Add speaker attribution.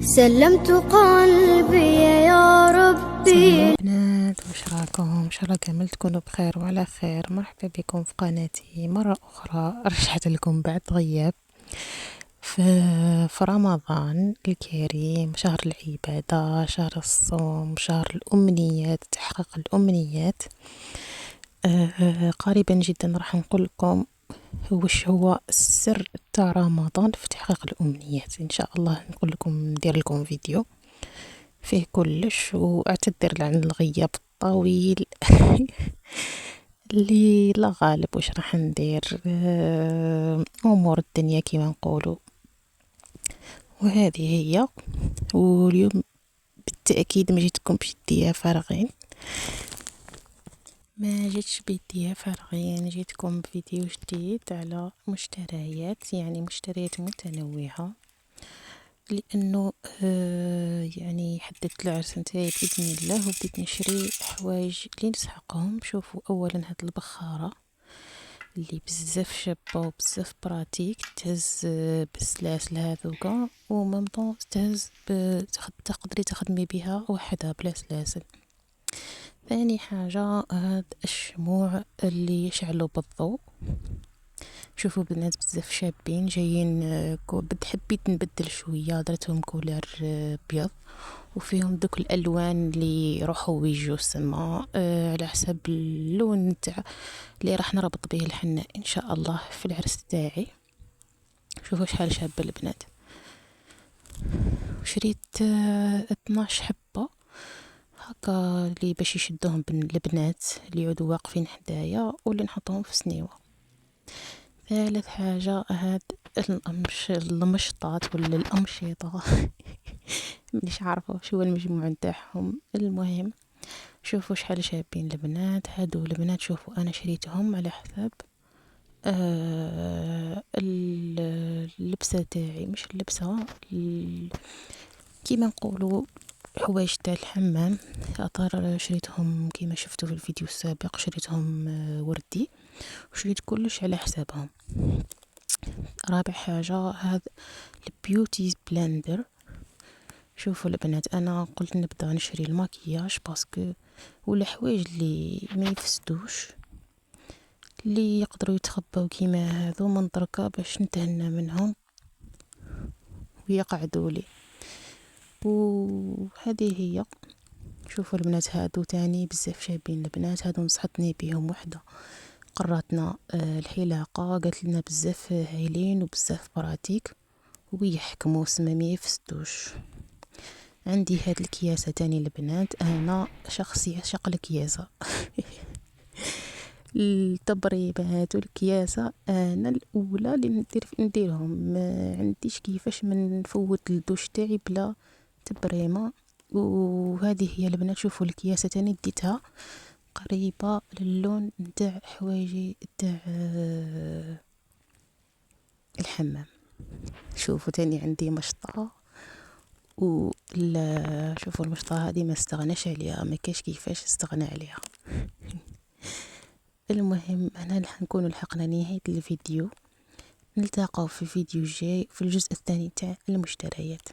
Speaker 1: سلمت قلبي يا ربي.
Speaker 2: بنات، واش راكم؟ ان شاء الله كامل تكونوا بخير وعلى خير. مرحبا بكم في قناتي مره اخرى. رجعت لكم بعد غياب في رمضان الكريم، شهر العباده، شهر الصوم، شهر الامنيات، تحقيق الامنيات. قريبا جدا راح نقول لكم وش هو السر تاع رمضان في تحقيق الامنيات. ان شاء الله نقول لكم، ندير لكم فيديو فيه كلش، واعتذر عن الغياب الطويل اللي لا غالب واش راح ندير. امور الدنيا كيما نقولوا، وهذه هي. واليوم بالتاكيد ما جيتكم بجديه فارغين، ما جيتش بيديا فارغين، جيتكم بفيديو جديد على مشتريات، يعني مشتريات متنوعه، لانه يعني حددت العرس نتاعي باذن الله، وبديت نشري حوايج اللي نسحقهم. شوفوا، اولا هاد البخاره اللي بزاف شابه وبزاف براتيك، تهز بالسلاسل هذوكا، وممطون تهز تقدري تخدمي بها وحدها بلا سلاسل. ثاني حاجه هاد الشموع اللي يشعلوا بالضوء. شوفوا بنات بزاف شابين جايين. حبيت نبدل شويه، درتهم كولر بيض، وفيهم دوك الالوان اللي يروحوا ويجوا سما على حسب اللون تاع اللي راح نربط به الحناء ان شاء الله في العرس تاعي. شوفوا شحال شابه البنات. شريت 12 حبه هكا اللي باش يشدوهم البنات اللي يعودوا واقفين حدايا، واللي نحطهم في سنيوه. ثالث حاجة هاد المشطات ولا الأمشطة مش عارفة شو المجموع نتاعهم. المهم شوفوا شحال شابين البنات هادو. البنات شوفوا أنا شريتهم على حساب اللبسة تاعي، مش اللبسة كيما نقولوا حوايج تاع الحمام. اطار شريتهم كيما شفتوا في الفيديو السابق، شريتهم وردي، وشريت كلش على حسابهم. رابع حاجة هذا البيوتي بلندر. شوفوا البنات، انا قلت نبدا نشري الماكياج باسكو والحوايج اللي ما يفسدوش، اللي يقدروا يتخبوا كيما هذو من دركا، باش نتهنى منهم ويقعدوا لي. وهذه هي. شوفوا البنات هادو تاني بزاف شابين البنات هادو، نصحتني بهم وحده قراتنا الحلاقه، قالت لنا بزاف هايلين وبزاف براتيك ويحكموا سما ما يفسدوش. عندي هاد الكياسه تاني البنات، انا شخصي عشق الكياسه التبريبات والكياسه انا الاولى اللي نديرهم. ما عنديش كيفاش من نفوت الدوش تاعي بلا تبريمه. وهذه هي البنات. شوفوا الكياسه تاني ديتها قريبه للون نتاع حوايجي تاع الحمام. شوفوا تاني عندي مشطه، شوفوا المشطه هذه ما استغناش عليها، ما كاش كيفاش استغنى عليها. المهم انا نكون لحقنا نهايه الفيديو، نلتقوا في فيديو جاي في الجزء الثاني تاع المشتريات.